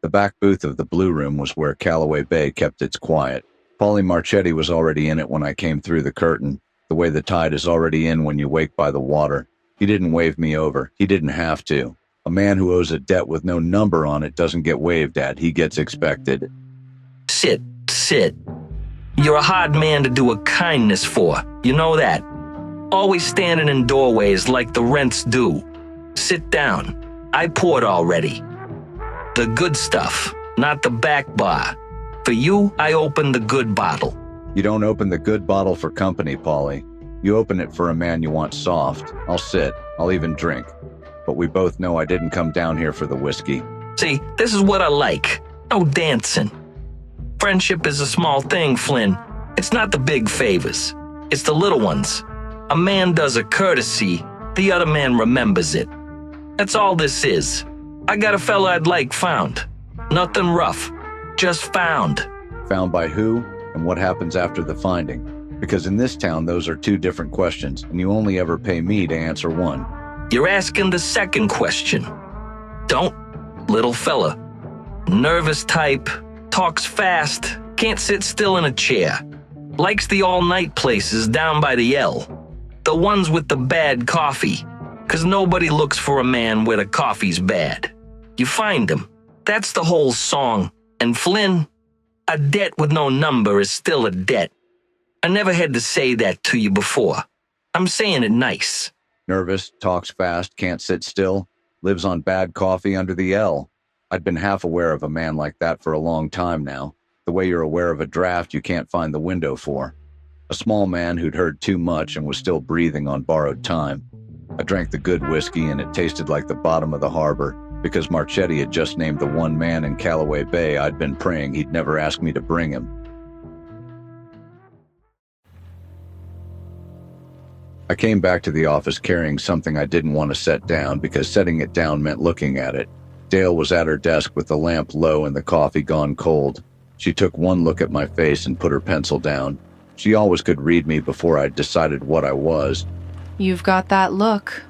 The back booth of the Blue Room was where Calloway Bay kept its quiet. Pauly Marchetti was already in it when I came through the curtain, the way the tide is already in when you wake by the water. He didn't wave me over. He didn't have to. A man who owes a debt with no number on it doesn't get waved at. He gets expected. Sit. You're a hard man to do a kindness for. You know that. Always standing in doorways like the rents due. Sit down. I poured already. The good stuff, not the back bar. For you, I opened the good bottle. You don't open the good bottle for company, Pauly. You open it for a man you want soft. I'll sit. I'll even drink. But we both know I didn't come down here for the whiskey. See, this is what I like. No dancing. Friendship is a small thing, Flynn. It's not the big favors. It's the little ones. A man does a courtesy, the other man remembers it. That's all this is. I got a fella I'd like found. Nothing rough. Just found. Found by who and what happens after the finding? Because in this town, those are two different questions, and you only ever pay me to answer one. You're asking the second question. Don't, little fella. Nervous type, talks fast, can't sit still in a chair. Likes the all-night places down by the L. The ones with the bad coffee. 'Cause nobody looks for a man where the coffee's bad. You find him. That's the whole song. And Flynn, a debt with no number is still a debt. I never had to say that to you before. I'm saying it nice. Nervous, talks fast, can't sit still, lives on bad coffee under the L. I'd been half aware of a man like that for a long time now, the way you're aware of a draft you can't find the window for. A small man who'd heard too much and was still breathing on borrowed time. I drank the good whiskey and it tasted like the bottom of the harbor, because Marchetti had just named the one man in Calloway Bay I'd been praying he'd never ask me to bring him. I came back to the office carrying something I didn't want to set down because setting it down meant looking at it. Dale was at her desk with the lamp low and the coffee gone cold. She took one look at my face and put her pencil down. She always could read me before I'd decided what I was. You've got that look.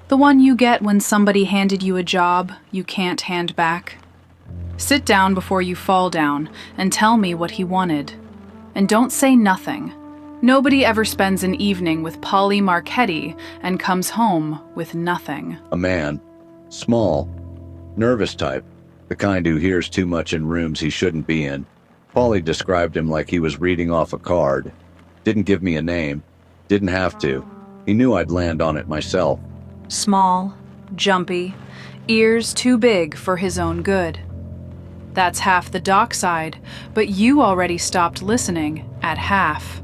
The one you get when somebody handed you a job you can't hand back. Sit down before you fall down and tell me what he wanted. And don't say nothing. Nobody ever spends an evening with Pauly Marchetti and comes home with nothing. A man. Small. Nervous type. The kind who hears too much in rooms he shouldn't be in. Pauly described him like he was reading off a card. Didn't give me a name. Didn't have to. He knew I'd land on it myself. Small, jumpy, ears too big for his own good. That's half the dockside, but you already stopped listening at half.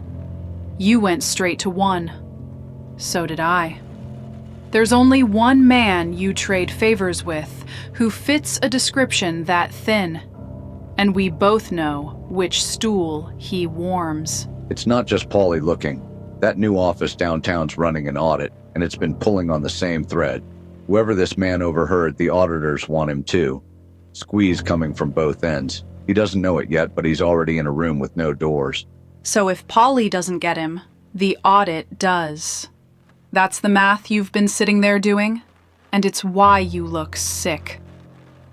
You went straight to one. So did I. There's only one man you trade favors with who fits a description that thin. And we both know which stool he warms. It's not just Pauly looking. That new office downtown's running an audit, and it's been pulling on the same thread. Whoever this man overheard, the auditors want him too. Squeeze coming from both ends. He doesn't know it yet, but he's already in a room with no doors. So if Pauly doesn't get him, the audit does. That's the math you've been sitting there doing, and it's why you look sick.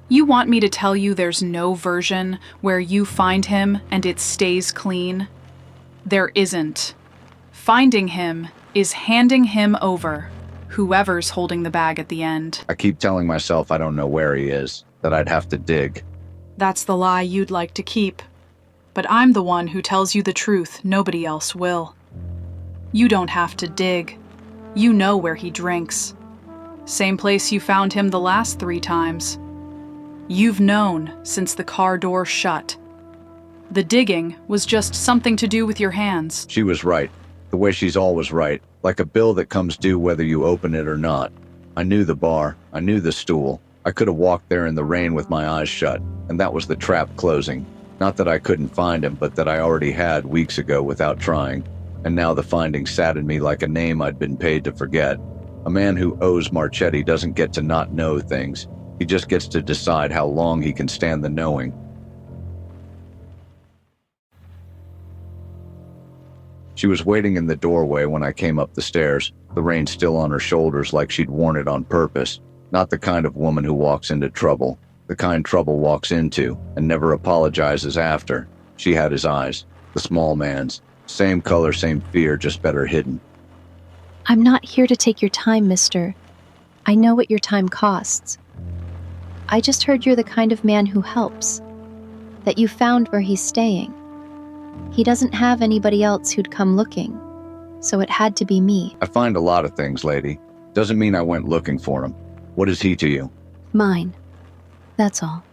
You want me to tell you there's no version where you find him and it stays clean? There isn't. Finding him is handing him over, whoever's holding the bag at the end. I keep telling myself I don't know where he is, that I'd have to dig. That's the lie you'd like to keep. But I'm the one who tells you the truth nobody else will. You don't have to dig. You know where he drinks. Same place you found him the last 3 times. You've known since the car door shut. The digging was just something to do with your hands. She was right. The way she's always right, like a bill that comes due whether you open it or not. I knew the bar, I knew the stool. I could have walked there in the rain with my eyes shut, and that was the trap closing. Not that I couldn't find him, but that I already had weeks ago without trying. And now the finding sat in me like a name I'd been paid to forget. A man who owes Marchetti doesn't get to not know things. He just gets to decide how long he can stand the knowing. She was waiting in the doorway when I came up the stairs, the rain still on her shoulders like she'd worn it on purpose. Not the kind of woman who walks into trouble. The kind trouble walks into and never apologizes after. She had his eyes, the small man's. Same color, same fear, just better hidden. I'm not here to take your time, mister. I know what your time costs. I just heard you're the kind of man who helps. That you found where he's staying. He doesn't have anybody else who'd come looking, so it had to be me. I find a lot of things, lady. Doesn't mean I went looking for him. What is he to you? Mine. That's all.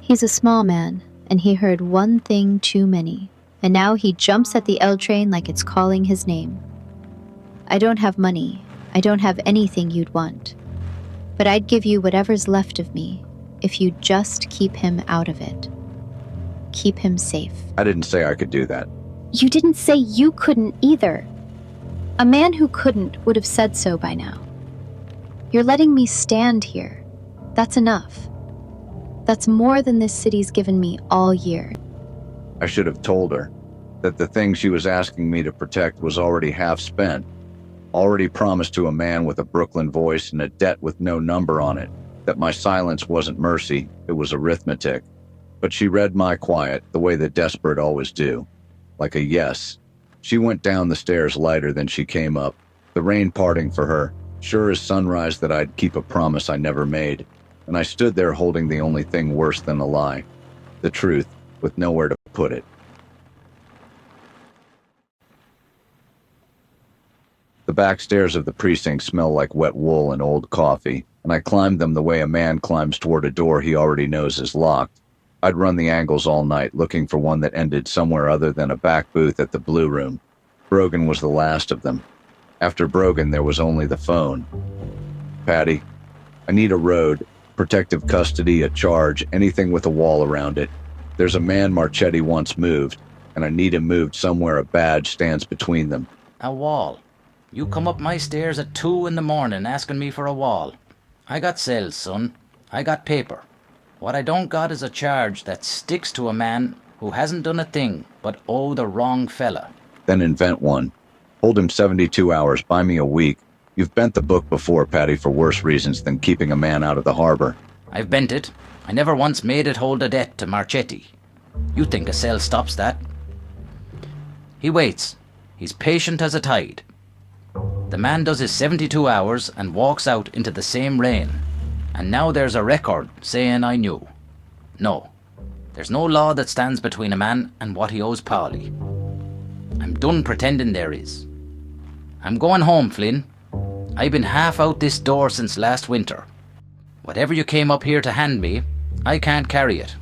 He's a small man, and he heard one thing too many, and now he jumps at the L train like it's calling his name. I don't have money. I don't have anything you'd want. But I'd give you whatever's left of me if you just keep him out of it. Keep him safe. I didn't say I could do that. You didn't say you couldn't either. A man who couldn't would have said so by now. You're letting me stand here. That's enough. That's more than this city's given me all year. I should have told her that the thing she was asking me to protect was already half spent. Already promised to a man with a Brooklyn voice and a debt with no number on it, that my silence wasn't mercy, it was arithmetic. But she read my quiet the way the desperate always do, like a yes. She went down the stairs lighter than she came up, the rain parting for her, sure as sunrise that I'd keep a promise I never made. And I stood there holding the only thing worse than a lie, the truth, with nowhere to put it. The back stairs of the precinct smell like wet wool and old coffee, and I climbed them the way a man climbs toward a door he already knows is locked. I'd run the angles all night, looking for one that ended somewhere other than a back booth at the Blue Room. Brogan was the last of them. After Brogan, there was only the phone. Patty, I need a road, protective custody, a charge, anything with a wall around it. There's a man Marchetti once moved, and I need him moved somewhere a badge stands between them. A wall? You come up my stairs at 2 in the morning asking me for a wall. I got cells, son. I got paper. What I don't got is a charge that sticks to a man who hasn't done a thing but owe the wrong fella. Then invent one. Hold him 72 hours, buy me a week. You've bent the book before, Patty, for worse reasons than keeping a man out of the harbor. I've bent it. I never once made it hold a debt to Marchetti. You think a cell stops that? He waits. He's patient as a tide. The man does his 72 hours and walks out into the same rain. And now there's a record saying I knew. No, there's no law that stands between a man and what he owes Pauly. I'm done pretending there is. I'm going home, Flynn. I've been half out this door since last winter. Whatever you came up here to hand me, I can't carry it.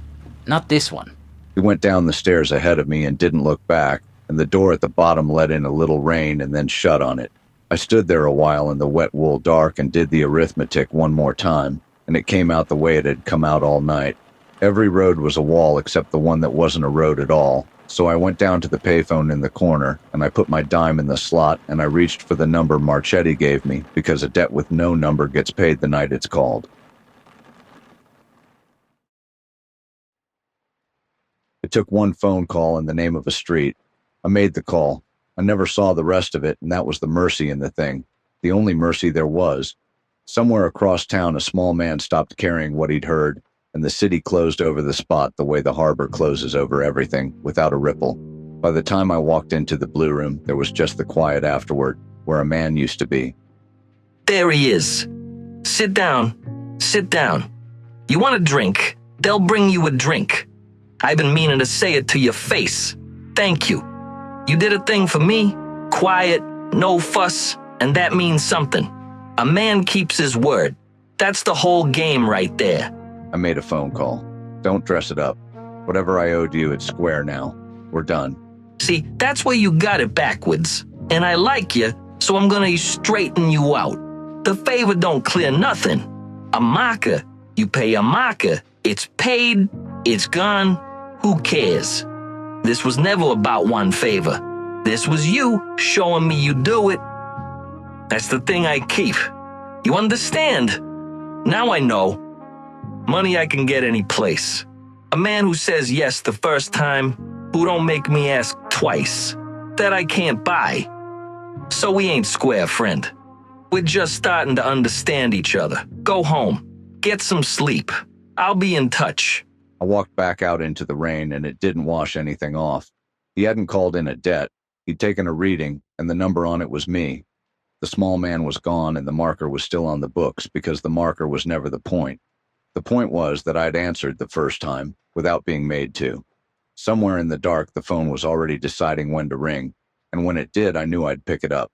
Not this one. He went down the stairs ahead of me and didn't look back, and the door at the bottom let in a little rain and then shut on it. I stood there a while in the wet wool dark and did the arithmetic one more time, and it came out the way it had come out all night. Every road was a wall except the one that wasn't a road at all, so I went down to the payphone in the corner, and I put my dime in the slot, and I reached for the number Marchetti gave me, because a debt with no number gets paid the night it's called. It took one phone call in the name of a street. I made the call. I never saw the rest of it, and that was the mercy in the thing. The only mercy there was. Somewhere across town, a small man stopped carrying what he'd heard, and the city closed over the spot the way the harbor closes over everything, without a ripple. By the time I walked into the Blue Room, there was just the quiet afterward, where a man used to be. There he is. Sit down. Sit down. You want a drink? They'll bring you a drink. I've been meaning to say it to your face. Thank you. You did a thing for me. Quiet, no fuss, and that means something. A man keeps his word. That's the whole game right there. I made a phone call. Don't dress it up. Whatever I owed you, it's square now. We're done. See, that's where you got it backwards. And I like you, so I'm gonna straighten you out. The favor don't clear nothing. A marker, you pay a marker. It's paid, it's gone, who cares? This was never about one favor. This was you showing me you do it. That's the thing I keep. You understand? Now I know. Money I can get any place. A man who says yes the first time, who don't make me ask twice. That I can't buy. So we ain't square, friend. We're just starting to understand each other. Go home. Get some sleep. I'll be in touch. I walked back out into the rain, and it didn't wash anything off. He hadn't called in a debt. He'd taken a reading, and the number on it was me. The small man was gone, and the marker was still on the books because the marker was never the point. The point was that I'd answered the first time without being made to. Somewhere in the dark, the phone was already deciding when to ring, and when it did, I knew I'd pick it up.